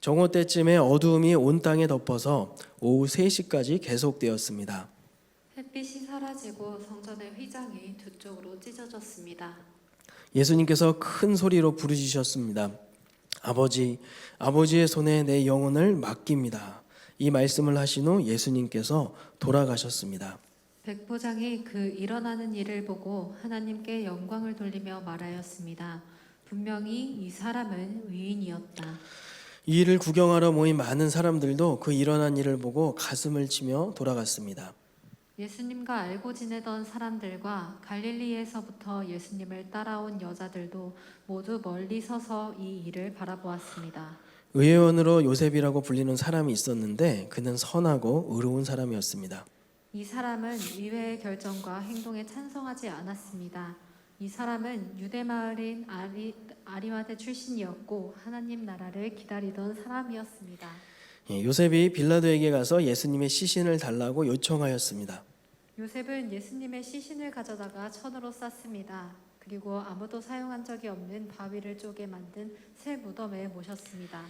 정오 때쯤에 어두움이 온 땅에 덮어서 오후 3시까지 계속되었습니다. 햇빛이 사라지고 성전의 휘장이 두 쪽으로 찢어졌습니다. 예수님께서 큰 소리로 부르짖으셨습니다. 아버지, 아버지의 손에 내 영혼을 맡깁니다. 이 말씀을 하신 후 예수님께서 돌아가셨습니다. 백부장이 그 일어나는 일을 보고 하나님께 영광을 돌리며 말하였습니다. 분명히 이 사람은 의인이었다. 이 일을 구경하러 모인 많은 사람들도 그 일어난 일을 보고 가슴을 치며 돌아갔습니다. 예수님과 알고 지내던 사람들과 갈릴리에서부터 예수님을 따라온 여자들도 모두 멀리 서서 이 일을 바라보았습니다. 의회원으로 요셉이라고 불리는 사람이 있었는데 그는 선하고 의로운 사람이었습니다. 이 사람은 의회의 결정과 행동에 찬성하지 않았습니다. 이 사람은 유대 마을인 아리마대 출신이었고 하나님 나라를 기다리던 사람이었습니다. 요셉이 빌라도에게 가서 예수님의 시신을 달라고 요청하였습니다. 요셉은 예수님의 시신을 가져다가 천으로 쌌습니다. 그리고 아무도 사용한 적이 없는 바위를 쪼개 만든 새 무덤에 모셨습니다.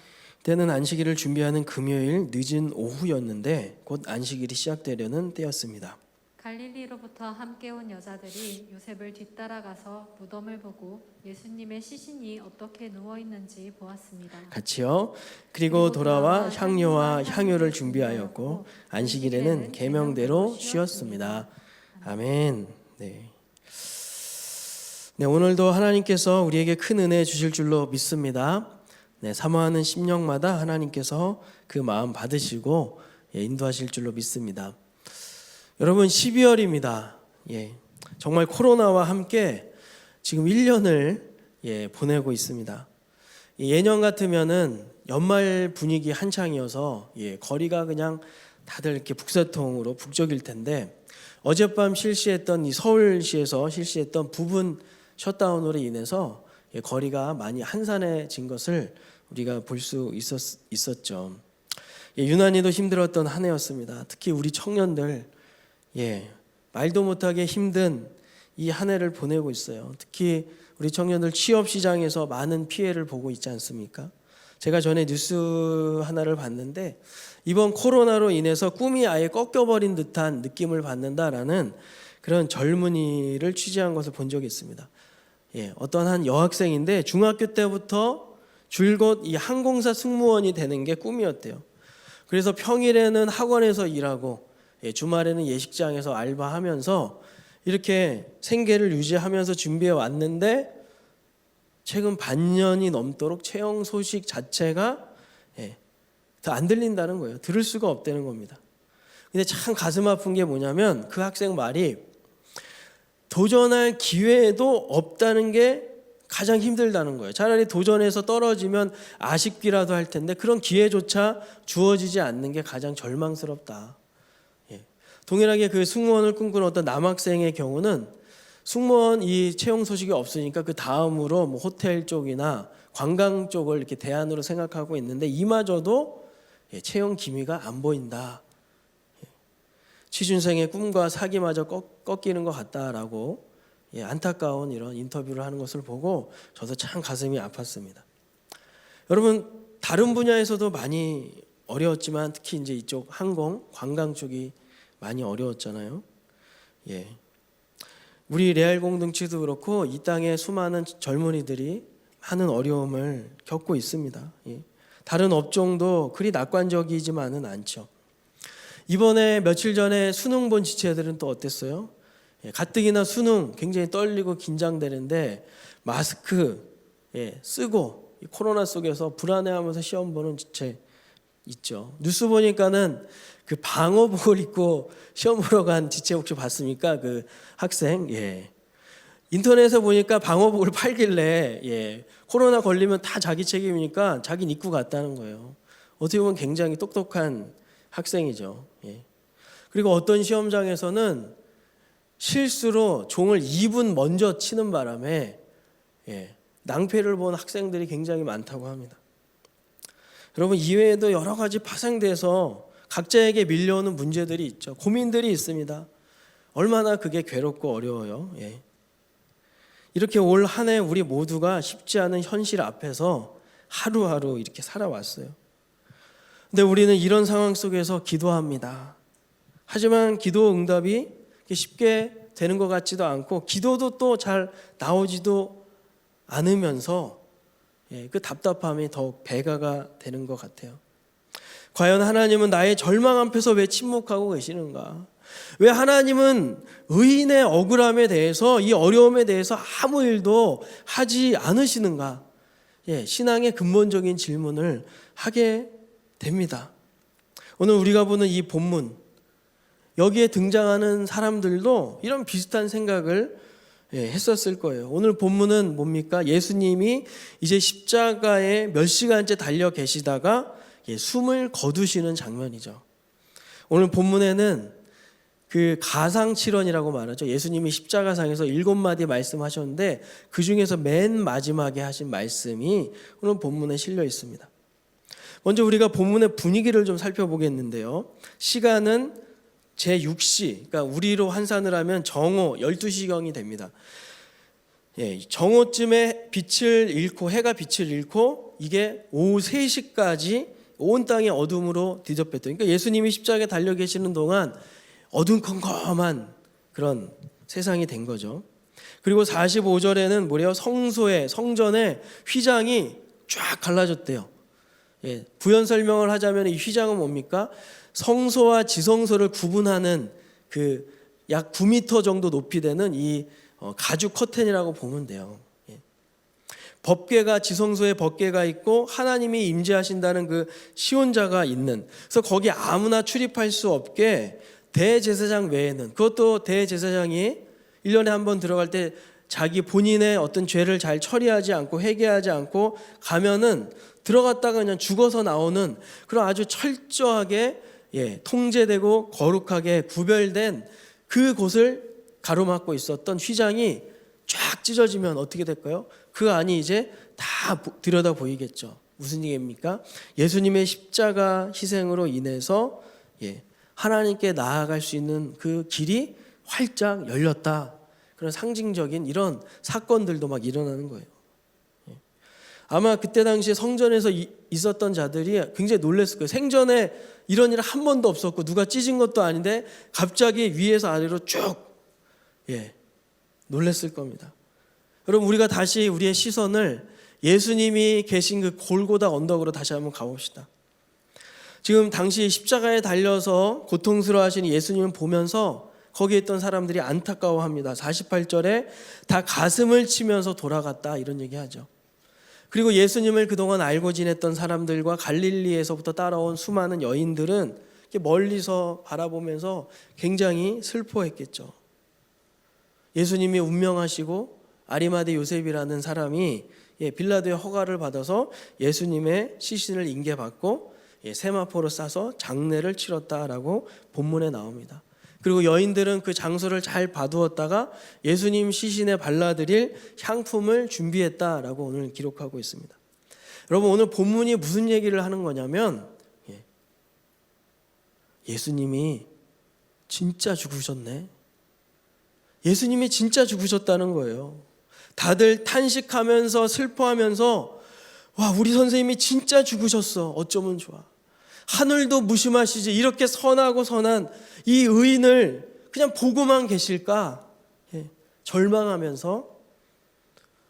때는 안식일을 준비하는 금요일 늦은 오후였는데 곧 안식일이 시작되려는 때였습니다. 갈릴리로부터 함께 온 여자들이 요셉을 뒤따라가서 무덤을 보고 예수님의 시신이 어떻게 누워 있는지 보았습니다. 같이요. 그리고 돌아와 향료와 향유를 준비하였고 안식일에는 계명대로 쉬었습니다. 아멘. 네. 오늘도 하나님께서 우리에게 큰 은혜 주실 줄로 믿습니다. 사모하는 심령마다 하나님께서 그 마음 받으시고 인도하실 줄로 믿습니다. 여러분 12월입니다. 정말 코로나와 함께 지금 1년을 보내고 있습니다. 예년 같으면은 연말 분위기 한창이어서 거리가 그냥 다들 이렇게 북새통으로 북적일 텐데 어젯밤 실시했던 이 서울시에서 실시했던 부분 셧다운으로 인해서 거리가 많이 한산해진 것을 우리가 볼 수 있었죠. 유난히도 힘들었던 한 해였습니다. 특히 우리 청년들 말도 못하게 힘든 이 한 해를 보내고 있어요. 특히 우리 청년들 취업 시장에서 많은 피해를 보고 있지 않습니까? 제가 전에 뉴스 하나를 봤는데 이번 코로나로 인해서 꿈이 아예 꺾여버린 듯한 느낌을 받는다라는 그런 젊은이를 취재한 것을 본 적이 있습니다. 어떤 한 여학생인데 중학교 때부터 줄곧 이 항공사 승무원이 되는 게 꿈이었대요. 그래서 평일에는 학원에서 일하고 주말에는 예식장에서 알바하면서 이렇게 생계를 유지하면서 준비해 왔는데 최근 반년이 넘도록 채용 소식 자체가 더 안 들린다는 거예요. 들을 수가 없다는 겁니다. 근데 참 가슴 아픈 게 뭐냐면 그 학생 말이 도전할 기회도 없다는 게 가장 힘들다는 거예요. 차라리 도전해서 떨어지면 아쉽기라도 할 텐데 그런 기회조차 주어지지 않는 게 가장 절망스럽다. 동일하게 그 승무원을 꿈꾸는 어떤 남학생의 경우는 승무원 이 채용 소식이 없으니까 그 다음으로 뭐 호텔 쪽이나 관광 쪽을 이렇게 대안으로 생각하고 있는데 이마저도 채용 기미가 안 보인다. 취준생의 꿈과 사기마저 꺾이는 것 같다라고 안타까운 이런 인터뷰를 하는 것을 보고 저도 참 가슴이 아팠습니다. 여러분 다른 분야에서도 많이 어려웠지만 특히 이제 이쪽 항공, 관광 쪽이 많이 어려웠잖아요. 우리 레알 공동체도 그렇고 이 땅의 수많은 젊은이들이 많은 어려움을 겪고 있습니다. 다른 업종도 그리 낙관적이지만은 않죠. 이번에 며칠 전에 수능 본 지체들은 또 어땠어요? 가뜩이나 수능 굉장히 떨리고 긴장되는데 마스크 쓰고 코로나 속에서 불안해하면서 시험 보는 지체 있죠. 뉴스 보니까는 그 방호복을 입고 시험 보러 간 지체 혹시 봤습니까? 그 학생 인터넷에 보니까 방호복을 팔길래 코로나 걸리면 다 자기 책임이니까 자기는 입고 갔다는 거예요. 어떻게 보면 굉장히 똑똑한 학생이죠. 그리고 어떤 시험장에서는 실수로 종을 2분 먼저 치는 바람에 낭패를 본 학생들이 굉장히 많다고 합니다. 여러분 이외에도 여러 가지 파생돼서 각자에게 밀려오는 문제들이 있죠. 고민들이 있습니다. 얼마나 그게 괴롭고 어려워요. 이렇게 올 한 해 우리 모두가 쉽지 않은 현실 앞에서 하루하루 이렇게 살아왔어요. 근데 우리는 이런 상황 속에서 기도합니다. 하지만 기도 응답이 쉽게 되는 것 같지도 않고 기도도 또 잘 나오지도 않으면서 그 답답함이 더욱 배가가 되는 것 같아요. 과연 하나님은 나의 절망 앞에서 왜 침묵하고 계시는가? 왜 하나님은 의인의 억울함에 대해서, 이 어려움에 대해서 아무 일도 하지 않으시는가? 신앙의 근본적인 질문을 하게 됩니다. 오늘 우리가 보는 이 본문, 여기에 등장하는 사람들도 이런 비슷한 생각을 했었을 거예요. 오늘 본문은 뭡니까? 예수님이 이제 십자가에 몇 시간째 달려 계시다가 숨을 거두시는 장면이죠. 오늘 본문에는 그 가상칠언이라고 말하죠. 예수님이 십자가상에서 7마디 말씀하셨는데 그 중에서 맨 마지막에 하신 말씀이 오늘 본문에 실려 있습니다. 먼저 우리가 본문의 분위기를 좀 살펴보겠는데요. 시간은 제6시, 그러니까 우리로 환산을 하면 정오 12시경이 됩니다. 정오쯤에 빛을 잃고, 해가 빛을 잃고 이게 오후 3시까지 온 땅이 어둠으로 뒤덮였던, 그러니까 예수님이 십자가에 달려 계시는 동안 어둠컴컴한 그런 세상이 된 거죠. 그리고 45절에는 뭐래요? 성전의 휘장이 쫙 갈라졌대요. 부연 설명을 하자면 이 휘장은 뭡니까? 성소와 지성소를 구분하는 그 약 9m 정도 높이 되는 이 가죽 커튼이라고 보면 돼요. 법궤가, 지성소에 법궤가 있고 하나님이 임재하신다는 그 시온자가 있는, 그래서 거기 아무나 출입할 수 없게 대제사장 외에는, 그것도 대제사장이 1년에 한 번 들어갈 때 자기 본인의 어떤 죄를 잘 처리하지 않고 회개하지 않고 가면은 들어갔다가 그냥 죽어서 나오는 그런 아주 철저하게 통제되고 거룩하게 구별된 그 곳을 가로막고 있었던 휘장이 쫙 찢어지면 어떻게 될까요? 그 안이 이제 다 들여다 보이겠죠. 무슨 얘기입니까? 예수님의 십자가 희생으로 인해서 하나님께 나아갈 수 있는 그 길이 활짝 열렸다. 그런 상징적인 이런 사건들도 막 일어나는 거예요. 아마 그때 당시에 성전에서 있었던 자들이 굉장히 놀랐을 거예요. 생전에 이런 일 한 번도 없었고 누가 찢은 것도 아닌데 갑자기 위에서 아래로 쭉 놀랐을 겁니다. 여러분, 우리가 다시 우리의 시선을 예수님이 계신 그 골고다 언덕으로 다시 한번 가봅시다. 지금 당시 십자가에 달려서 고통스러워하시는 예수님을 보면서 거기에 있던 사람들이 안타까워합니다. 48절에 다 가슴을 치면서 돌아갔다, 이런 얘기하죠. 그리고 예수님을 그동안 알고 지냈던 사람들과 갈릴리에서부터 따라온 수많은 여인들은 멀리서 바라보면서 굉장히 슬퍼했겠죠. 예수님이 운명하시고 아리마대 요셉이라는 사람이 빌라도의 허가를 받아서 예수님의 시신을 인계받고 세마포로 싸서 장례를 치렀다라고 본문에 나옵니다. 그리고 여인들은 그 장소를 잘 봐두었다가 예수님 시신에 발라드릴 향품을 준비했다라고 오늘 기록하고 있습니다. 여러분, 오늘 본문이 무슨 얘기를 하는 거냐면 예수님이 진짜 죽으셨네. 예수님이 진짜 죽으셨다는 거예요. 다들 탄식하면서 슬퍼하면서 와, 우리 선생님이 진짜 죽으셨어. 어쩌면 좋아. 하늘도 무심하시지 이렇게 선하고 선한 이 의인을 그냥 보고만 계실까? 절망하면서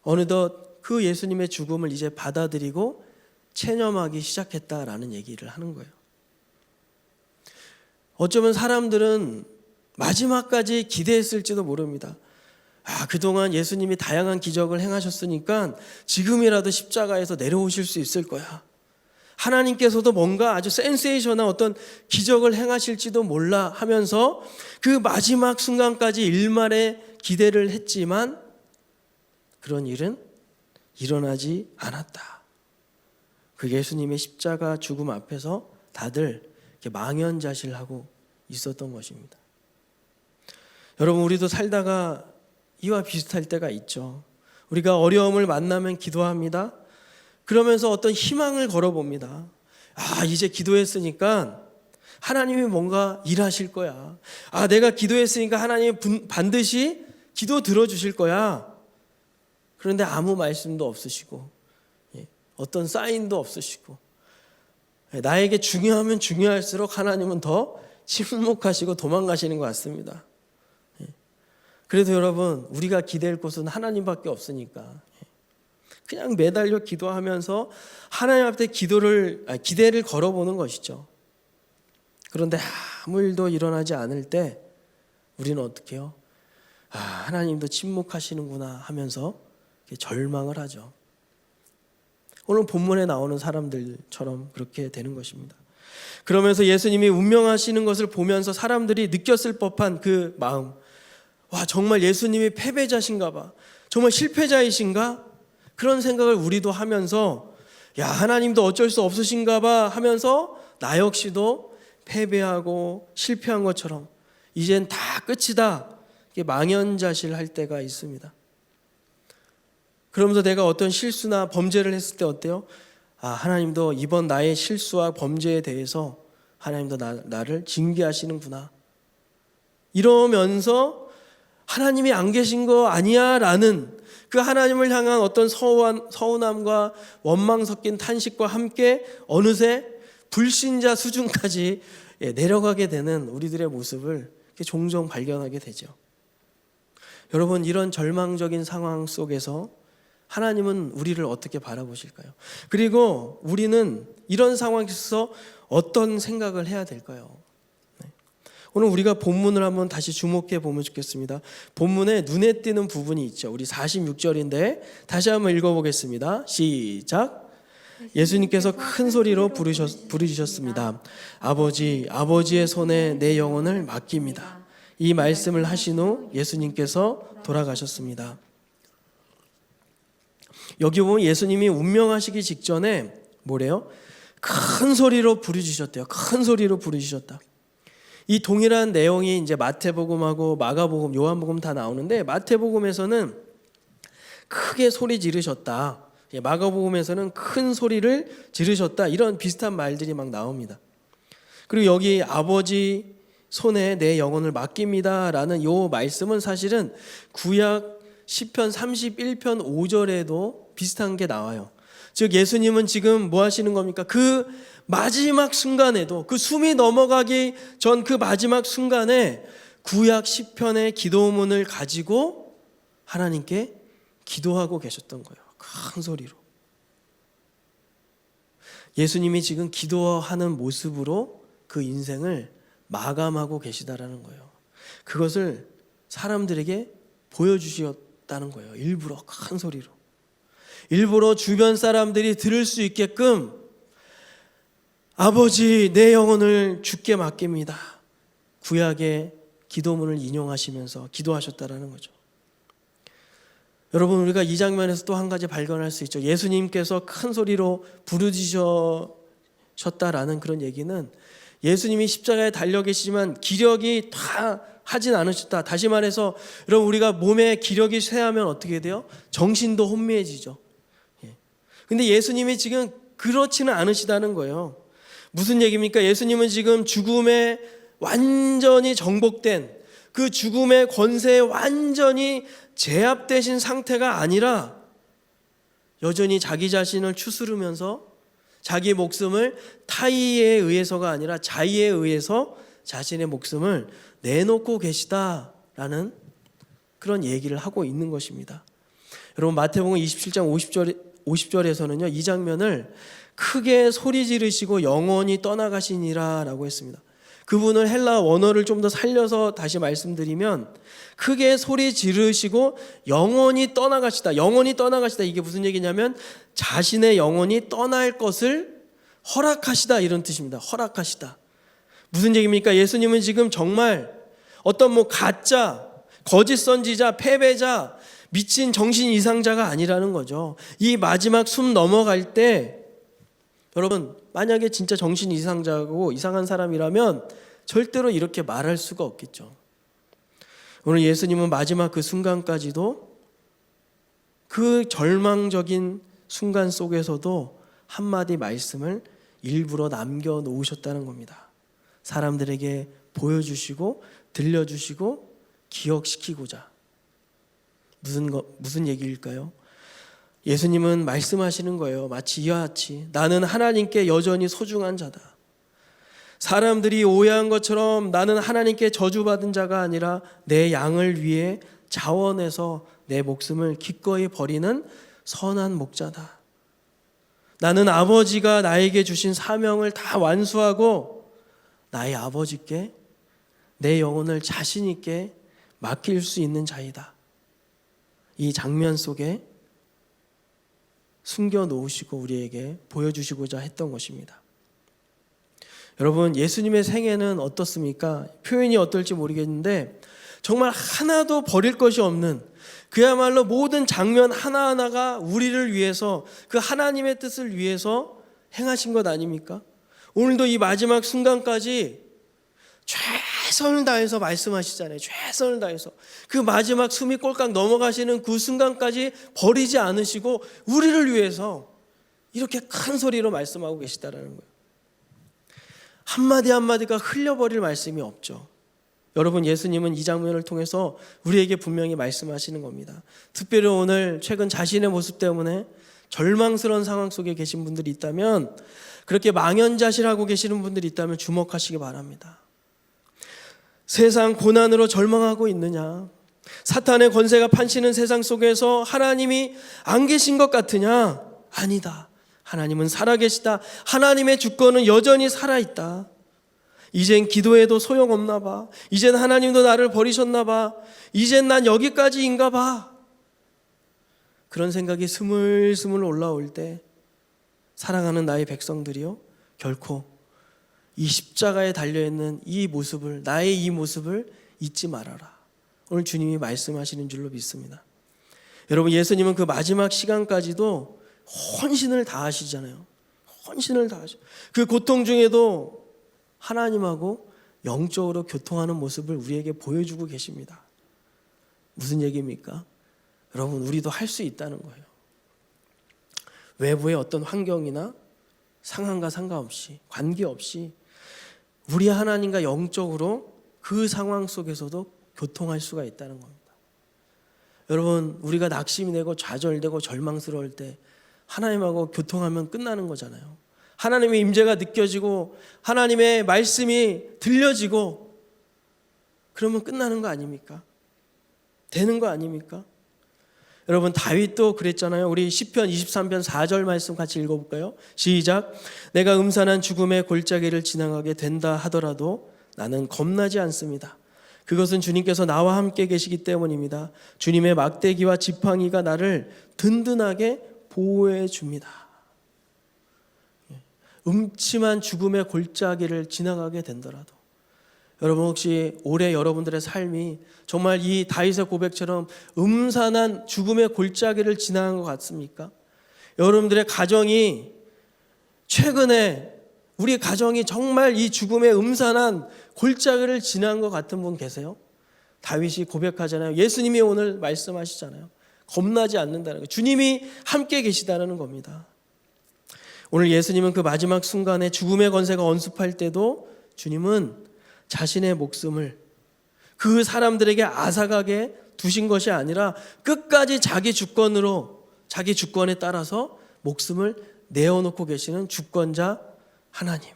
어느덧 그 예수님의 죽음을 이제 받아들이고 체념하기 시작했다라는 얘기를 하는 거예요. 어쩌면 사람들은 마지막까지 기대했을지도 모릅니다. 그동안 예수님이 다양한 기적을 행하셨으니까 지금이라도 십자가에서 내려오실 수 있을 거야. 하나님께서도 뭔가 아주 센세이션한 어떤 기적을 행하실지도 몰라 하면서 그 마지막 순간까지 일말의 기대를 했지만 그런 일은 일어나지 않았다. 그 예수님의 십자가 죽음 앞에서 다들 이렇게 망연자실하고 있었던 것입니다. 여러분, 우리도 살다가 이와 비슷할 때가 있죠. 우리가 어려움을 만나면 기도합니다. 그러면서 어떤 희망을 걸어봅니다. 이제 기도했으니까 하나님이 뭔가 일하실 거야. 내가 기도했으니까 하나님이 반드시 기도 들어주실 거야. 그런데 아무 말씀도 없으시고 어떤 사인도 없으시고 나에게 중요하면 중요할수록 하나님은 더 침묵하시고 도망가시는 것 같습니다. 그래도 여러분, 우리가 기댈 곳은 하나님밖에 없으니까 그냥 매달려 기도하면서 하나님 앞에 기대를 걸어보는 것이죠. 그런데 아무 일도 일어나지 않을 때 우리는 어떻게 해요? 하나님도 침묵하시는구나 하면서 절망을 하죠. 오늘 본문에 나오는 사람들처럼 그렇게 되는 것입니다. 그러면서 예수님이 운명하시는 것을 보면서 사람들이 느꼈을 법한 그 마음, 정말 예수님이 패배자신가 봐, 정말 실패자이신가? 그런 생각을 우리도 하면서 하나님도 어쩔 수 없으신가 봐 하면서 나 역시도 패배하고 실패한 것처럼 이젠 다 끝이다, 망연자실할 때가 있습니다. 그러면서 내가 어떤 실수나 범죄를 했을 때 어때요? 하나님도 이번 나의 실수와 범죄에 대해서 하나님도 나를 징계하시는구나, 이러면서 하나님이 안 계신 거 아니야 라는 그 하나님을 향한 어떤 서운함과 원망 섞인 탄식과 함께 어느새 불신자 수준까지 내려가게 되는 우리들의 모습을 종종 발견하게 되죠. 여러분, 이런 절망적인 상황 속에서 하나님은 우리를 어떻게 바라보실까요? 그리고 우리는 이런 상황에서 어떤 생각을 해야 될까요? 오늘 우리가 본문을 한번 다시 주목해 보면 좋겠습니다. 본문에 눈에 띄는 부분이 있죠. 우리 46절인데 다시 한번 읽어보겠습니다. 시작. 예수님께서 큰 소리로 부르짖으셨습니다. 아버지의 손에 내 영혼을 맡깁니다. 이 말씀을 하신 후 예수님께서 돌아가셨습니다. 여기 보면 예수님이 운명하시기 직전에 뭐래요? 큰 소리로 부르짖으셨대요. 큰 소리로 부르짖으셨다. 이 동일한 내용이 이제 마태복음하고 마가복음, 요한복음 다 나오는데 마태복음에서는 크게 소리 지르셨다, 마가복음에서는 큰 소리를 지르셨다, 이런 비슷한 말들이 막 나옵니다. 그리고 여기 아버지 손에 내 영혼을 맡깁니다 라는 요 말씀은 사실은 구약 시편 31편 5절에도 비슷한 게 나와요. 즉 예수님은 지금 뭐 하시는 겁니까? 그 마지막 순간에도, 그 숨이 넘어가기 전 그 마지막 순간에 구약 시편의 기도문을 가지고 하나님께 기도하고 계셨던 거예요. 큰 소리로. 예수님이 지금 기도하는 모습으로 그 인생을 마감하고 계시다라는 거예요. 그것을 사람들에게 보여주셨다는 거예요. 일부러 큰 소리로. 일부러 주변 사람들이 들을 수 있게끔 아버지 내 영혼을 주께 맡깁니다, 구약의 기도문을 인용하시면서 기도하셨다라는 거죠. 여러분, 우리가 이 장면에서 또 한 가지 발견할 수 있죠. 예수님께서 큰 소리로 부르짖으셨다라는 그런 얘기는 예수님이 십자가에 달려 계시지만 기력이 다 하진 않으셨다. 다시 말해서 여러분, 우리가 몸에 기력이 쇠하면 어떻게 돼요? 정신도 혼미해지죠. 근데 예수님이 지금 그렇지는 않으시다는 거예요. 무슨 얘기입니까? 예수님은 지금 죽음에 완전히 정복된, 그 죽음의 권세에 완전히 제압되신 상태가 아니라 여전히 자기 자신을 추스르면서 자기 목숨을 타의에 의해서가 아니라 자의에 의해서 자신의 목숨을 내놓고 계시다라는 그런 얘기를 하고 있는 것입니다. 여러분, 마태복음 27장 50절에서는요 이 장면을 크게 소리 지르시고 영원히 떠나가시니라 라고 했습니다. 그분을 헬라 원어를 좀 더 살려서 다시 말씀드리면 크게 소리 지르시고 영원히 떠나가시다. 영원히 떠나가시다, 이게 무슨 얘기냐면 자신의 영혼이 떠날 것을 허락하시다, 이런 뜻입니다. 허락하시다. 무슨 얘기입니까? 예수님은 지금 정말 어떤 가짜, 거짓 선지자, 패배자, 미친 정신 이상자가 아니라는 거죠. 이 마지막 숨 넘어갈 때 여러분, 만약에 진짜 정신 이상자고 이상한 사람이라면 절대로 이렇게 말할 수가 없겠죠. 오늘 예수님은 마지막 그 순간까지도, 그 절망적인 순간 속에서도 한마디 말씀을 일부러 남겨놓으셨다는 겁니다. 사람들에게 보여주시고 들려주시고 기억시키고자. 무슨 얘기일까요? 예수님은 말씀하시는 거예요. 마치 이와 같이 나는 하나님께 여전히 소중한 자다. 사람들이 오해한 것처럼 나는 하나님께 저주받은 자가 아니라 내 양을 위해 자원해서 내 목숨을 기꺼이 버리는 선한 목자다. 나는 아버지가 나에게 주신 사명을 다 완수하고 나의 아버지께 내 영혼을 자신 있게 맡길 수 있는 자이다. 이 장면 속에 숨겨 놓으시고 우리에게 보여주시고자 했던 것입니다. 여러분, 예수님의 생애는 어떻습니까? 표현이 어떨지 모르겠는데 정말 하나도 버릴 것이 없는, 그야말로 모든 장면 하나하나가 우리를 위해서, 그 하나님의 뜻을 위해서 행하신 것 아닙니까? 오늘도 이 마지막 순간까지 최선을 다해서 말씀하시잖아요. 최선을 다해서 그 마지막 숨이 꼴깍 넘어가시는 그 순간까지 버리지 않으시고 우리를 위해서 이렇게 큰 소리로 말씀하고 계시다라는 거예요. 한마디 한마디가 흘려버릴 말씀이 없죠. 여러분, 예수님은 이 장면을 통해서 우리에게 분명히 말씀하시는 겁니다. 특별히 오늘 최근 자신의 모습 때문에 절망스러운 상황 속에 계신 분들이 있다면, 그렇게 망연자실하고 계시는 분들이 있다면 주목하시기 바랍니다. 세상 고난으로 절망하고 있느냐? 사탄의 권세가 판치는 세상 속에서 하나님이 안 계신 것 같으냐? 아니다. 하나님은 살아계시다. 하나님의 주권은 여전히 살아있다. 이젠 기도해도 소용없나 봐. 이젠 하나님도 나를 버리셨나 봐. 이젠 난 여기까지인가 봐. 그런 생각이 스물스물 올라올 때 사랑하는 나의 백성들이요, 결코 이 십자가에 달려있는 이 모습을, 나의 이 모습을 잊지 말아라. 오늘 주님이 말씀하시는 줄로 믿습니다. 여러분, 예수님은 그 마지막 시간까지도 헌신을 다하시잖아요. 헌신을 다하셔. 그 고통 중에도 하나님하고 영적으로 교통하는 모습을 우리에게 보여주고 계십니다. 무슨 얘기입니까? 여러분, 우리도 할 수 있다는 거예요. 외부의 어떤 환경이나 상황과 상관없이, 관계없이 우리 하나님과 영적으로 그 상황 속에서도 교통할 수가 있다는 겁니다. 여러분, 우리가 낙심이 되고 좌절되고 절망스러울 때 하나님하고 교통하면 끝나는 거잖아요. 하나님의 임재가 느껴지고 하나님의 말씀이 들려지고 그러면 끝나는 거 아닙니까? 되는 거 아닙니까? 여러분, 다윗도 그랬잖아요. 우리 시편 23편 4절 말씀 같이 읽어볼까요? 시작. 내가 음산한 죽음의 골짜기를 지나가게 된다 하더라도 나는 겁나지 않습니다. 그것은 주님께서 나와 함께 계시기 때문입니다. 주님의 막대기와 지팡이가 나를 든든하게 보호해 줍니다. 음침한 죽음의 골짜기를 지나가게 된더라도, 여러분, 혹시 올해 여러분들의 삶이 정말 이 다윗의 고백처럼 음산한 죽음의 골짜기를 지나간 것 같습니까? 여러분들의 가정이 최근에, 우리 가정이 정말 이 죽음의 음산한 골짜기를 지난 것 같은 분 계세요? 다윗이 고백하잖아요. 예수님이 오늘 말씀하시잖아요. 겁나지 않는다는 거예요. 주님이 함께 계시다는 겁니다. 오늘 예수님은 그 마지막 순간에 죽음의 권세가 언습할 때도 주님은 자신의 목숨을 그 사람들에게 앗아가게 두신 것이 아니라 끝까지 자기 주권으로, 자기 주권에 따라서 목숨을 내어놓고 계시는 주권자 하나님,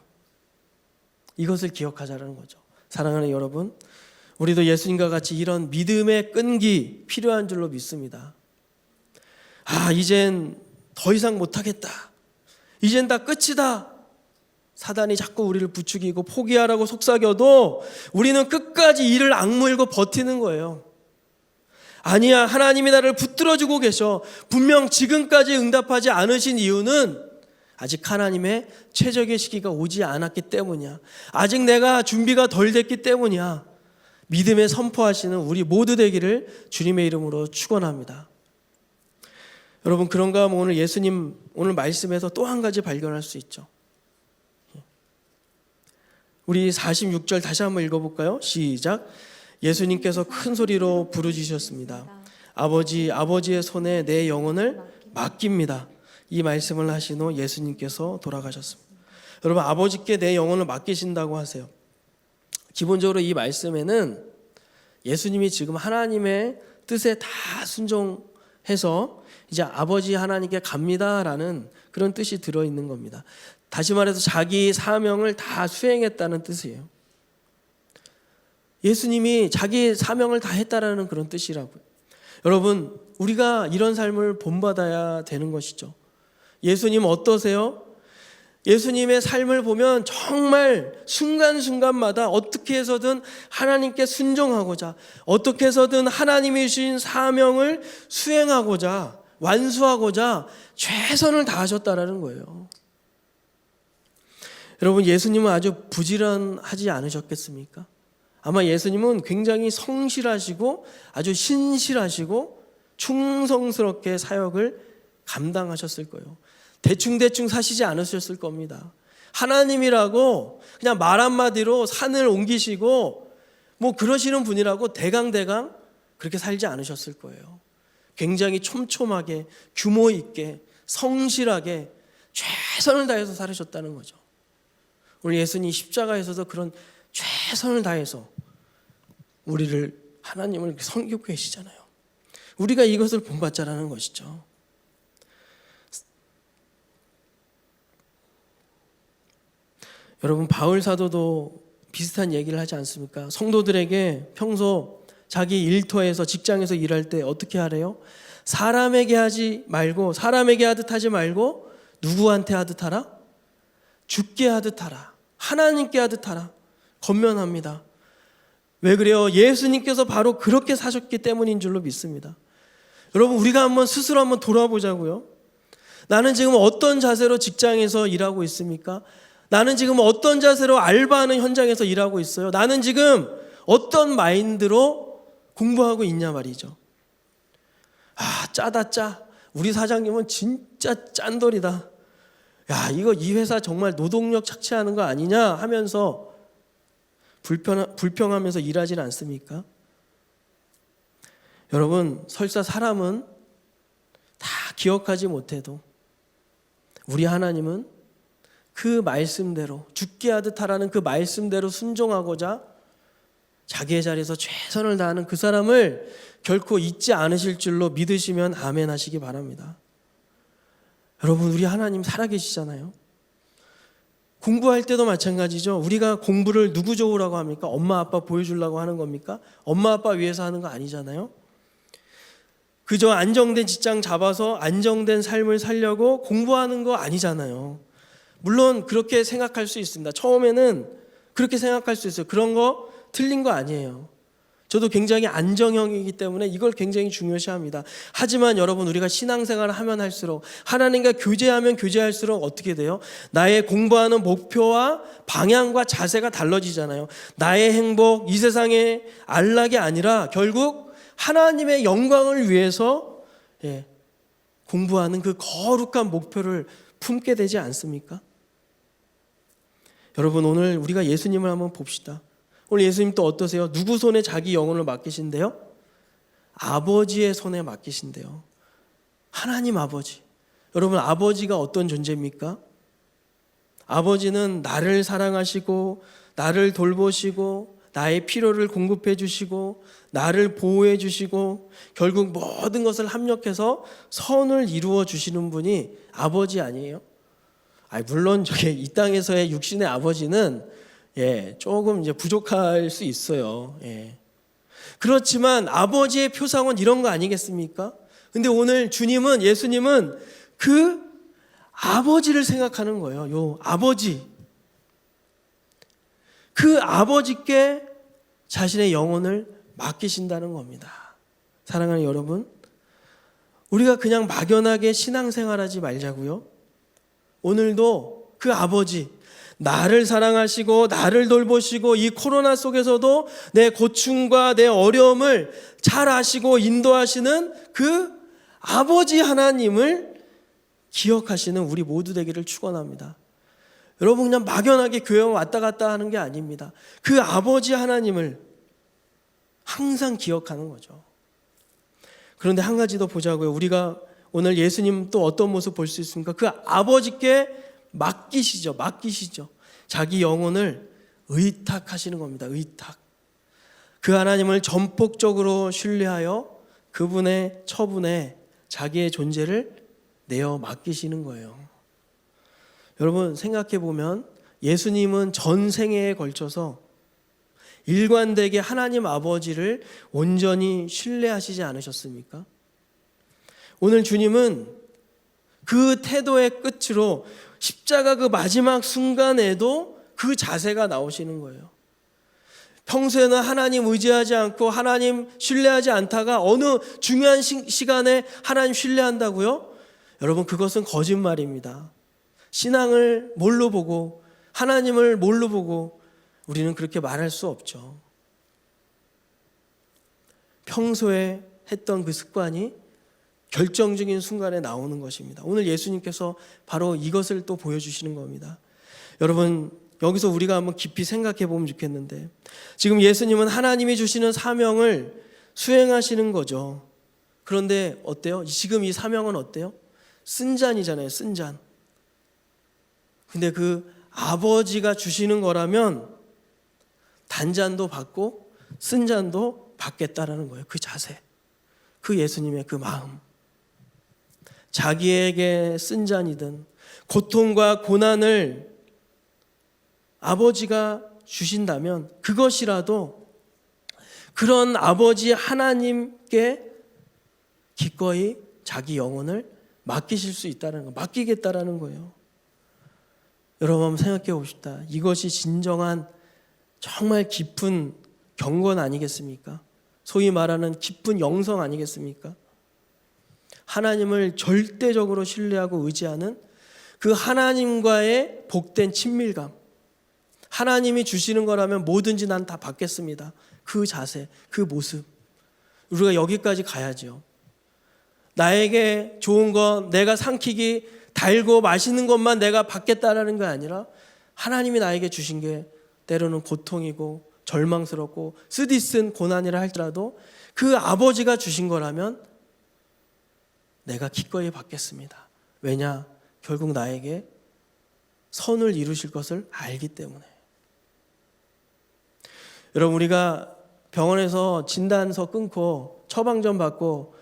이것을 기억하자는 거죠. 사랑하는 여러분, 우리도 예수님과 같이 이런 믿음의 끈기 필요한 줄로 믿습니다. 이젠 더 이상 못하겠다, 이젠 다 끝이다, 사단이 자꾸 우리를 부추기고 포기하라고 속삭여도 우리는 끝까지 이를 악물고 버티는 거예요. 아니야, 하나님이 나를 붙들어주고 계셔. 분명 지금까지 응답하지 않으신 이유는 아직 하나님의 최적의 시기가 오지 않았기 때문이야. 아직 내가 준비가 덜 됐기 때문이야. 믿음에 선포하시는 우리 모두 되기를 주님의 이름으로 축원합니다. 여러분, 그런가 하면 오늘 예수님 오늘 말씀에서 또 한 가지 발견할 수 있죠. 우리 46절 다시 한번 읽어볼까요? 시작. 예수님께서 큰 소리로 부르짖으셨습니다. 아버지의 손에 내 영혼을 맡깁니다. 이 말씀을 하신 후 예수님께서 돌아가셨습니다. 여러분, 아버지께 내 영혼을 맡기신다고 하세요. 기본적으로 이 말씀에는 예수님이 지금 하나님의 뜻에 다 순종해서 이제 아버지 하나님께 갑니다라는 그런 뜻이 들어있는 겁니다. 다시 말해서 자기 사명을 다 수행했다는 뜻이에요. 예수님이 자기 사명을 다 했다라는 그런 뜻이라고요. 여러분, 우리가 이런 삶을 본받아야 되는 것이죠. 예수님 어떠세요? 예수님의 삶을 보면 정말 순간순간마다 어떻게 해서든 하나님께 순종하고자, 어떻게 해서든 하나님이 주신 사명을 수행하고자, 완수하고자 최선을 다하셨다라는 거예요. 여러분, 예수님은 아주 부지런하지 않으셨겠습니까? 아마 예수님은 굉장히 성실하시고 아주 신실하시고 충성스럽게 사역을 감당하셨을 거예요. 대충대충 사시지 않으셨을 겁니다. 하나님이라고 그냥 말 한마디로 산을 옮기시고 뭐 그러시는 분이라고 대강대강 그렇게 살지 않으셨을 거예요. 굉장히 촘촘하게 규모 있게 성실하게 최선을 다해서 살으셨다는 거죠. 우리 예수님 십자가에서도 그런 최선을 다해서 우리를 하나님을 섬기고 계시잖아요. 우리가 이것을 본받자라는 것이죠. 여러분, 바울 사도도 비슷한 얘기를 하지 않습니까? 성도들에게 평소 자기 일터에서 직장에서 일할 때 어떻게 하래요? 사람에게 하지 말고, 사람에게 하듯 하지 말고 누구한테 하듯 하라? 주께 하듯 하라. 하나님께 하듯 하라. 권면합니다. 왜 그래요? 예수님께서 바로 그렇게 사셨기 때문인 줄로 믿습니다. 여러분, 우리가 한번 스스로 한번 돌아보자고요. 나는 지금 어떤 자세로 직장에서 일하고 있습니까? 나는 지금 어떤 자세로 알바하는 현장에서 일하고 있어요? 나는 지금 어떤 마인드로 공부하고 있냐 말이죠. 아, 짜다 짜. 우리 사장님은 진짜 짠돌이다. 야, 이 회사 정말 노동력 착취하는 거 아니냐 하면서 불평하면서 일하지는 않습니까? 여러분, 설사 사람은 다 기억하지 못해도 우리 하나님은 그 말씀대로, 죽게 하듯 하라는 그 말씀대로 순종하고자 자기의 자리에서 최선을 다하는 그 사람을 결코 잊지 않으실 줄로 믿으시면 아멘 하시기 바랍니다. 여러분, 우리 하나님 살아계시잖아요. 공부할 때도 마찬가지죠. 우리가 공부를 누구 좋으라고 합니까? 엄마 아빠 보여주려고 하는 겁니까? 엄마 아빠 위해서 하는 거 아니잖아요. 그저 안정된 직장 잡아서 안정된 삶을 살려고 공부하는 거 아니잖아요. 물론 그렇게 생각할 수 있습니다. 처음에는 그렇게 생각할 수 있어요. 그런 거 틀린 거 아니에요. 저도 굉장히 안정형이기 때문에 이걸 굉장히 중요시합니다. 하지만 여러분, 우리가 신앙생활을 하면 할수록, 하나님과 교제하면 교제할수록 어떻게 돼요? 나의 공부하는 목표와 방향과 자세가 달라지잖아요. 나의 행복, 이 세상의 안락이 아니라 결국 하나님의 영광을 위해서 공부하는 그 거룩한 목표를 품게 되지 않습니까? 여러분, 오늘 우리가 예수님을 한번 봅시다. 오늘 예수님 또 어떠세요? 누구 손에 자기 영혼을 맡기신대요? 아버지의 손에 맡기신대요. 하나님 아버지. 여러분, 아버지가 어떤 존재입니까? 아버지는 나를 사랑하시고 나를 돌보시고 나의 필요를 공급해 주시고 나를 보호해 주시고 결국 모든 것을 합력해서 선을 이루어 주시는 분이 아버지 아니에요? 물론 이 땅에서의 육신의 아버지는 조금 이제 부족할 수 있어요. 그렇지만 아버지의 표상은 이런 거 아니겠습니까? 근데 오늘 주님은, 예수님은 그 아버지를 생각하는 거예요. 요 아버지. 그 아버지께 자신의 영혼을 맡기신다는 겁니다. 사랑하는 여러분, 우리가 그냥 막연하게 신앙생활하지 말자고요. 오늘도 그 아버지, 나를 사랑하시고 나를 돌보시고 이 코로나 속에서도 내 고충과 내 어려움을 잘 아시고 인도하시는 그 아버지 하나님을 기억하시는 우리 모두 되기를 축원합니다. 여러분, 그냥 막연하게 교회 왔다 갔다 하는 게 아닙니다. 그 아버지 하나님을 항상 기억하는 거죠. 그런데 한 가지 더 보자고요. 우리가 오늘 예수님 또 어떤 모습 볼 수 있습니까? 그 아버지께 맡기시죠. 자기 영혼을 의탁하시는 겁니다. 의탁. 그 하나님을 전폭적으로 신뢰하여 그분의 처분에 자기의 존재를 내어 맡기시는 거예요. 여러분 생각해 보면 예수님은 전 생애에 걸쳐서 일관되게 하나님 아버지를 온전히 신뢰하시지 않으셨습니까? 오늘 주님은 그 태도의 끝으로 십자가 그 마지막 순간에도 그 자세가 나오시는 거예요. 평소에는 하나님 의지하지 않고 하나님 신뢰하지 않다가 어느 중요한 시간에 하나님 신뢰한다고요? 여러분 그것은 거짓말입니다. 신앙을 뭘로 보고 하나님을 뭘로 보고 우리는 그렇게 말할 수 없죠. 평소에 했던 그 습관이 결정적인 순간에 나오는 것입니다. 오늘 예수님께서 바로 이것을 또 보여주시는 겁니다. 여러분 여기서 우리가 한번 깊이 생각해 보면 좋겠는데 지금 예수님은 하나님이 주시는 사명을 수행하시는 거죠. 그런데 어때요? 지금 이 사명은 어때요? 쓴 잔이잖아요. 쓴 잔. 근데 그 아버지가 주시는 거라면 단잔도 받고 쓴 잔도 받겠다라는 거예요. 그 자세, 그 예수님의 그 마음. 자기에게 쓴 잔이든 고통과 고난을 아버지가 주신다면 그것이라도 그런 아버지 하나님께 기꺼이 자기 영혼을 맡기실 수 있다는 거, 맡기겠다라는 거예요. 여러분 한번 생각해 봅시다. 이것이 진정한 정말 깊은 경건 아니겠습니까? 소위 말하는 깊은 영성 아니겠습니까? 하나님을 절대적으로 신뢰하고 의지하는 그 하나님과의 복된 친밀감. 하나님이 주시는 거라면 뭐든지 난 다 받겠습니다. 그 자세, 그 모습. 우리가 여기까지 가야죠. 나에게 좋은 거, 내가 삼키기 달고 맛있는 것만 내가 받겠다라는 게 아니라 하나님이 나에게 주신 게 때로는 고통이고 절망스럽고 쓰디쓴 고난이라 할지라도 그 아버지가 주신 거라면 내가 기꺼이 받겠습니다. 왜냐? 결국 나에게 선을 이루실 것을 알기 때문에. 여러분 우리가 병원에서 진단서 끊고 처방전 받고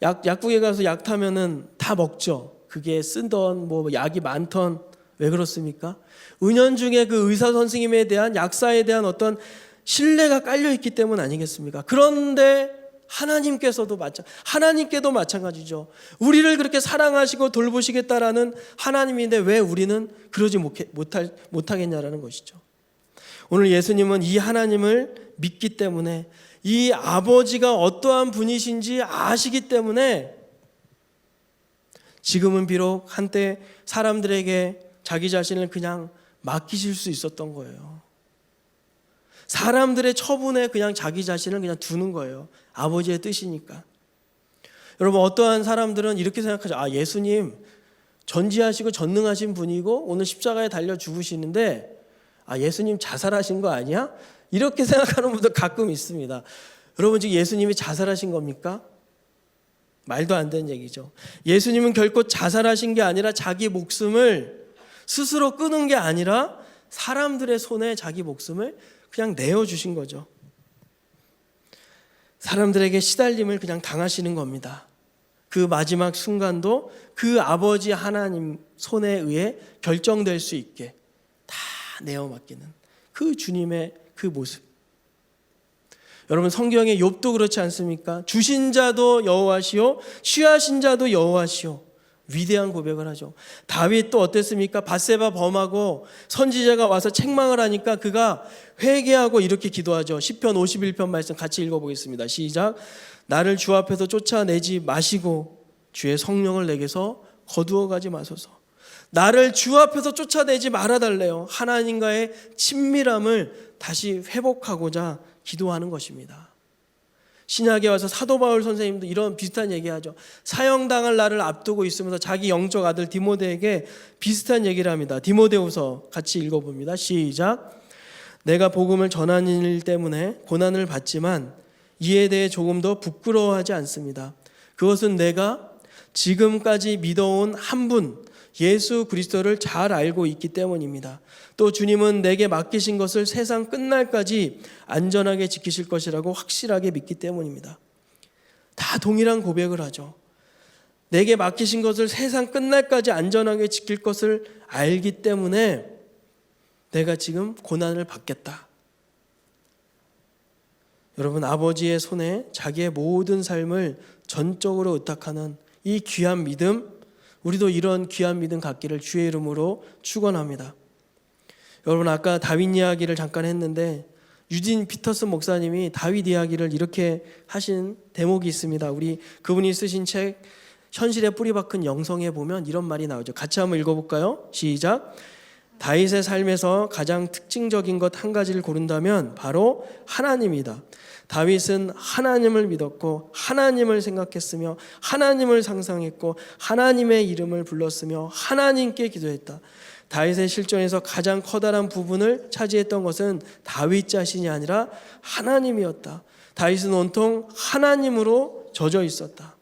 약국에 가서 약 타면은 다 먹죠. 그게 쓰던 뭐 약이 많던 왜 그렇습니까? 은연중에 그 의사 선생님에 대한 약사에 대한 어떤 신뢰가 깔려 있기 때문 아니겠습니까? 그런데 하나님께도 마찬가지죠. 우리를 그렇게 사랑하시고 돌보시겠다라는 하나님인데 왜 우리는 그러지 못하겠냐라는 것이죠. 오늘 예수님은 이 하나님을 믿기 때문에 이 아버지가 어떠한 분이신지 아시기 때문에 지금은 비록 한때 사람들에게 자기 자신을 그냥 맡기실 수 있었던 거예요. 사람들의 처분에 그냥 자기 자신을 그냥 두는 거예요. 아버지의 뜻이니까. 여러분 어떠한 사람들은 이렇게 생각하죠. 아, 예수님 전지하시고 전능하신 분이고 오늘 십자가에 달려 죽으시는데 아, 예수님 자살하신 거 아니야? 이렇게 생각하는 분도 가끔 있습니다. 여러분 지금 예수님이 자살하신 겁니까? 말도 안 되는 얘기죠. 예수님은 결코 자살하신 게 아니라 자기 목숨을 스스로 끊은 게 아니라 사람들의 손에 자기 목숨을 그냥 내어주신 거죠. 사람들에게 시달림을 그냥 당하시는 겁니다. 그 마지막 순간도 그 아버지 하나님 손에 의해 결정될 수 있게 다 내어 맡기는 그 주님의 그 모습. 여러분 성경의 욥도 그렇지 않습니까? 주신 자도 여호와시오 취하신 자도 여호와시오. 위대한 고백을 하죠. 다윗 또 어땠습니까? 밧세바 범하고 선지자가 와서 책망을 하니까 그가 회개하고 이렇게 기도하죠. 시편 51편 말씀 같이 읽어보겠습니다. 시작. 나를 주 앞에서 쫓아내지 마시고 주의 성령을 내게서 거두어 가지 마소서. 나를 주 앞에서 쫓아내지 말아달래요. 하나님과의 친밀함을 다시 회복하고자 기도하는 것입니다. 신약에 와서 사도 바울 선생님도 이런 비슷한 얘기하죠. 사형당할 날을 앞두고 있으면서 자기 영적 아들 디모데에게 비슷한 얘기를 합니다. 디모데후서 같이 읽어봅니다. 시작. 내가 복음을 전하는 일 때문에 고난을 받지만 이에 대해 조금 더 부끄러워하지 않습니다. 그것은 내가 지금까지 믿어온 한 분 예수 그리스도를 잘 알고 있기 때문입니다. 또 주님은 내게 맡기신 것을 세상 끝날까지 안전하게 지키실 것이라고 확실하게 믿기 때문입니다. 다 동일한 고백을 하죠. 내게 맡기신 것을 세상 끝날까지 안전하게 지킬 것을 알기 때문에 내가 지금 고난을 받겠다. 여러분, 아버지의 손에 자기의 모든 삶을 전적으로 의탁하는 이 귀한 믿음, 우리도 이런 귀한 믿음 갖기를 주의 이름으로 축원합니다. 여러분, 아까 다윗 이야기를 잠깐 했는데 유진 피터슨 목사님이 다윗 이야기를 이렇게 하신 대목이 있습니다. 우리 그분이 쓰신 책 현실에 뿌리박힌 영성에 보면 이런 말이 나오죠. 같이 한번 읽어볼까요? 시작. 다윗의 삶에서 가장 특징적인 것 한 가지를 고른다면 바로 하나님이다. 다윗은 하나님을 믿었고 하나님을 생각했으며 하나님을 상상했고 하나님의 이름을 불렀으며 하나님께 기도했다. 다윗의 실존에서 가장 커다란 부분을 차지했던 것은 다윗 자신이 아니라 하나님이었다. 다윗은 온통 하나님으로 젖어 있었다.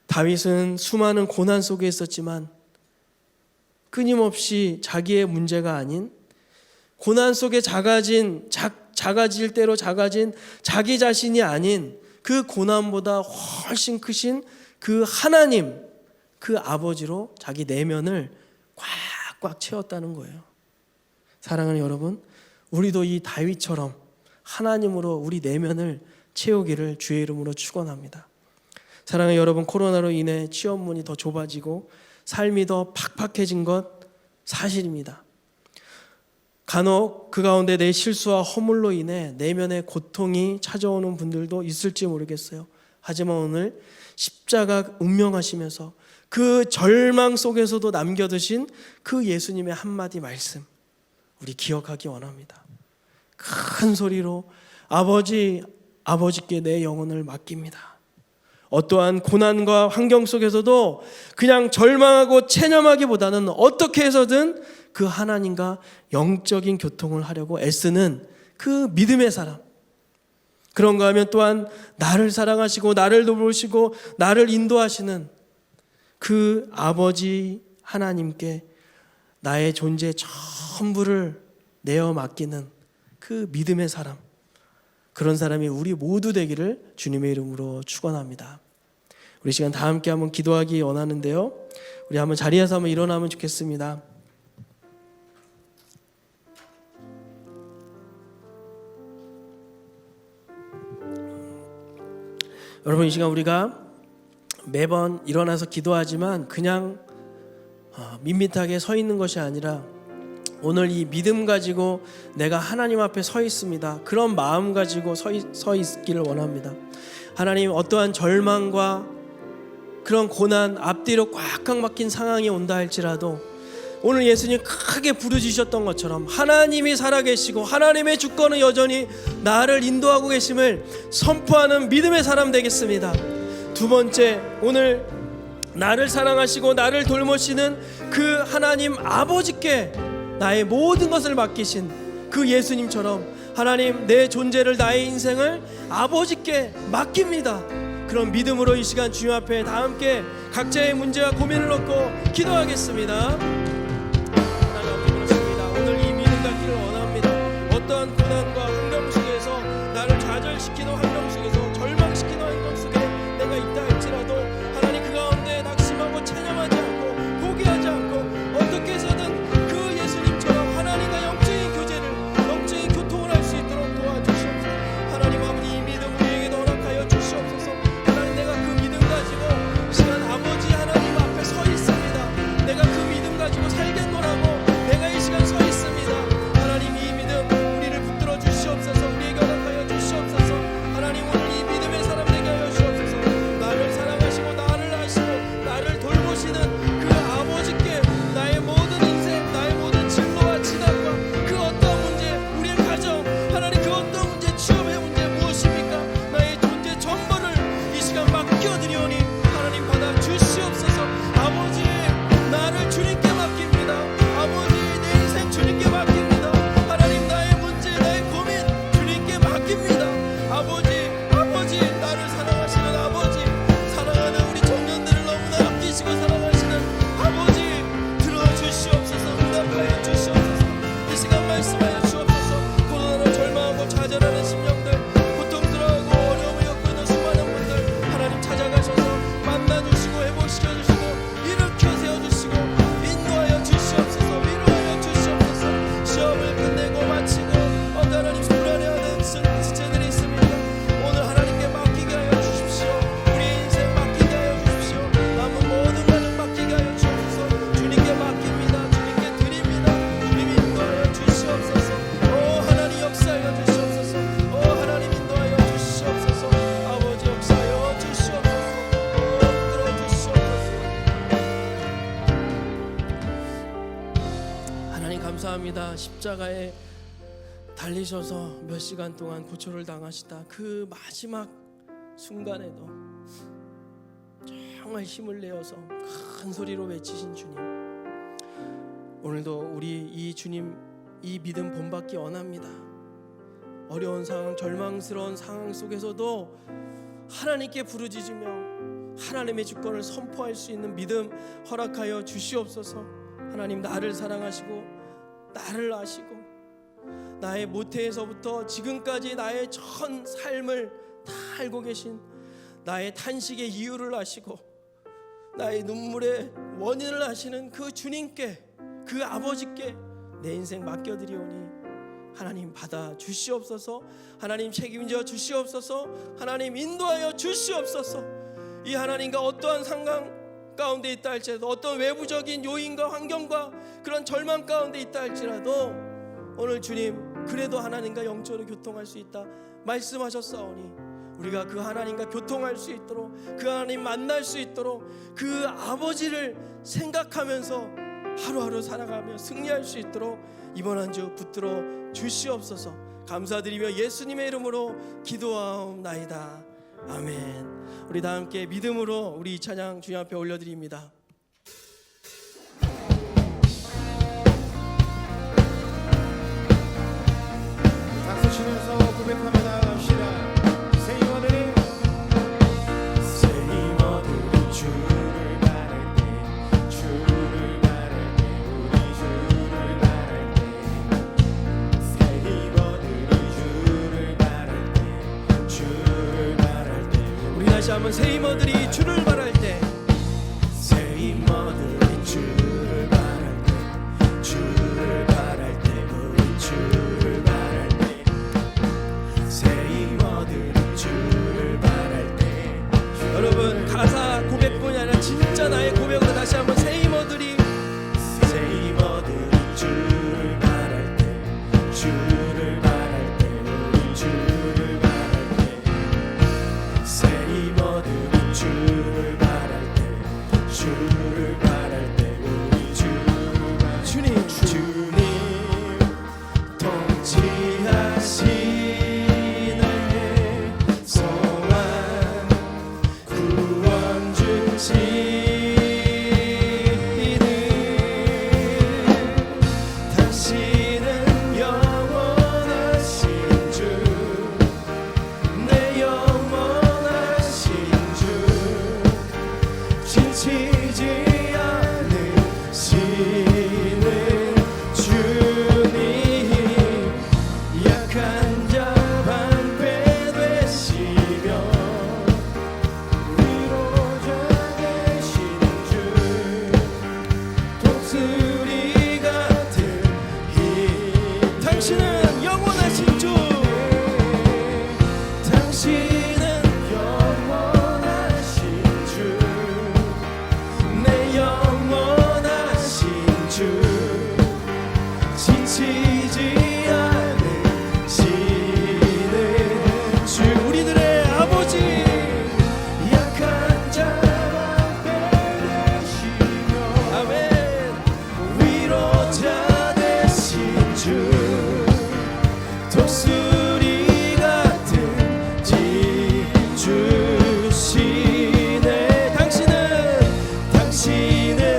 다윗은 수많은 고난 속에 있었지만 끊임없이 자기의 문제가 아닌 고난 속에 작아질 대로 작아진 자기 자신이 아닌 그 고난보다 훨씬 크신 그 하나님, 그 아버지로 자기 내면을 꽉꽉 채웠다는 거예요. 사랑하는 여러분, 우리도 이 다윗처럼 하나님으로 우리 내면을 채우기를 주의 이름으로 축원합니다. 사랑하는 여러분, 코로나로 인해 취업문이 더 좁아지고 삶이 더 팍팍해진 것 사실입니다. 간혹 그 가운데 내 실수와 허물로 인해 내면의 고통이 찾아오는 분들도 있을지 모르겠어요. 하지만 오늘 십자가 운명하시면서 그 절망 속에서도 남겨두신 그 예수님의 한마디 말씀, 우리 기억하기 원합니다. 큰 소리로 아버지께 내 영혼을 맡깁니다. 어떠한 고난과 환경 속에서도 그냥 절망하고 체념하기보다는 어떻게 해서든 그 하나님과 영적인 교통을 하려고 애쓰는 그 믿음의 사람. 그런가 하면 또한 나를 사랑하시고 나를 돌보시고 나를 인도하시는 그 아버지 하나님께 나의 존재 전부를 내어 맡기는 그 믿음의 사람. 그런 사람이 우리 모두 되기를 주님의 이름으로 축원합니다. 우리 시간 다 함께 한번 기도하기 원하는데요. 우리 한번 자리에서 한번 일어나면 좋겠습니다. 여러분, 이 시간 우리가 매번 일어나서 기도하지만 그냥 밋밋하게 서 있는 것이 아니라 오늘 이 믿음 가지고 내가 하나님 앞에 서 있습니다. 그런 마음 가지고 서 있기를 원합니다. 하나님, 어떠한 절망과 그런 고난, 앞뒤로 꽉꽉 막힌 상황이 온다 할지라도 오늘 예수님 크게 부르짖으셨던 것처럼 하나님이 살아계시고 하나님의 주권은 여전히 나를 인도하고 계심을 선포하는 믿음의 사람 되겠습니다. 두 번째, 오늘 나를 사랑하시고 나를 돌보시는 그 하나님 아버지께 나의 모든 것을 맡기신 그 예수님처럼 하나님, 내 존재를, 나의 인생을 아버지께 맡깁니다. 그런 믿음으로 이 시간 주님 앞에 다 함께 각자의 문제와 고민을 놓고 기도하겠습니다. 하나님 그렇습니다. 오늘 이 믿음 갖기를 원합니다. 어떠한 고난과 환경 속에서 나를 좌절시키는 환경 속에서 절망시키는 환경 속에 내가 있다 할지라도 하나님, 그 가운데 낙심하고 체념하지 않고 포기하지 않고 어떻게 해서든 그 예수님처럼 하나님과 영적인 교제를, 영적인 교통을 할 수 있도록 도와주시옵소서. 하나님 아버지, 이 믿음 우리에게도 허락하여 주시옵소서. 하나님, 내가 그 믿음 가지고 이 시간 아버지 하나님 앞에 서 있습니다. 내가 그 믿음 가지고 살겠노라고 내가 이 시간 서 있습니다. 하나님, 이 믿음 우리를 붙들어 주시옵소서. 감사합니다. 십자가에 달리셔서 몇 시간 동안 고초를 당하시다 그 마지막 순간에도 정말 힘을 내어서 큰 소리로 외치신 주님, 오늘도 우리 이 주님 이 믿음 본받기 원합니다. 어려운 상황, 절망스러운 상황 속에서도 하나님께 부르짖으며 하나님의 주권을 선포할 수 있는 믿음 허락하여 주시옵소서. 하나님, 나를 사랑하시고 나를 아시고 나의 모태에서부터 지금까지 나의 전 삶을 다 알고 계신, 나의 탄식의 이유를 아시고 나의 눈물의 원인을 아시는 그 주님께, 그 아버지께 내 인생 맡겨드리오니 하나님 받아 주시옵소서. 하나님 책임져 주시옵소서. 하나님 인도하여 주시옵소서. 이 하나님과 어떠한 상황 가운데 있다 할지라도, 어떤 외부적인 요인과 환경과 그런 절망 가운데 있다 할지라도 오늘 주님 그래도 하나님과 영적으로 교통할 수 있다 말씀하셨사오니 우리가 그 하나님과 교통할 수 있도록, 그 하나님 만날 수 있도록 그 아버지를 생각하면서 하루하루 살아가며 승리할 수 있도록 이번 한 주 붙들어 주시옵소서. 감사드리며 예수님의 이름으로 기도하옵나이다. 아멘. 우리 다 함께 믿음으로 우리 이 찬양 주님 앞에 올려드립니다. 박수 치면서 고백하며 나아갑시다. 새 임원들이 주를 바랄 때, 주를 바랄 때, 우리 주를 바랄 때, 새 임원들이 주를 바랄 때, 주를 바랄 때, 우리 다시 한번 새 임원들이 주를 바랄 때, 새 임원들이 주를 바랄 때, 주를 바랄 때, 우리 주를 바랄 때, 새 임원들이 주를 바랄 때. 여러분 가사 고백뿐이 아니라 진짜 나의 고백으로 다시 한번 새 임원들이 주를 바랄 때, 주를 바랄 때, 우리 주를 바랄 때, 새 임원들이 주를 바랄 때, 주를 바랄 때, 우리 주를 바랄 때, 주님 통치하시네 소망 구원 주시네. 당신은 영원하신 주, 내 영원하신 주, 지치지 않으시는 주님, 약한 자 방패되시며 위로자 되신 주, 독수리 같은 힘. 당신은 영원하신 주, 당신은 영원하신 주, 내 영원하신 주, 지치지 않으시는 주, 우리들의 아버지. 약한 자 방패되시며 아멘. 위로자 되신 주, 독수리 같은 집 주시네. 당신은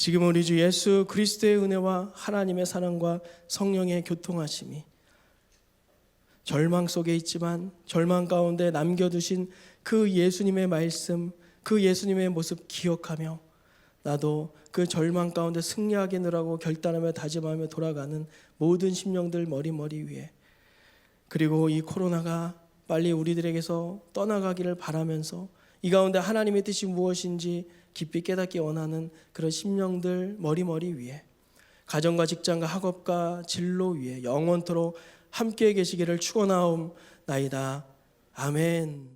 지금 우리 주 예수 그리스도의 은혜와 하나님의 사랑과 성령의 교통하심이 절망 속에 있지만 절망 가운데 남겨두신 그 예수님의 말씀, 그 예수님의 모습 기억하며 나도 그 절망 가운데 승리하겠노라고 결단하며 다짐하며 돌아가는 모든 심령들 머리 위에, 그리고 이 코로나가 빨리 우리들에게서 떠나가기를 바라면서 이 가운데 하나님의 뜻이 무엇인지 깊이 깨닫기 원하는 그런 심령들 머리 위에, 가정과 직장과 학업과 진로 위에 영원토록 함께 계시기를 축원하옵나이다. 아멘.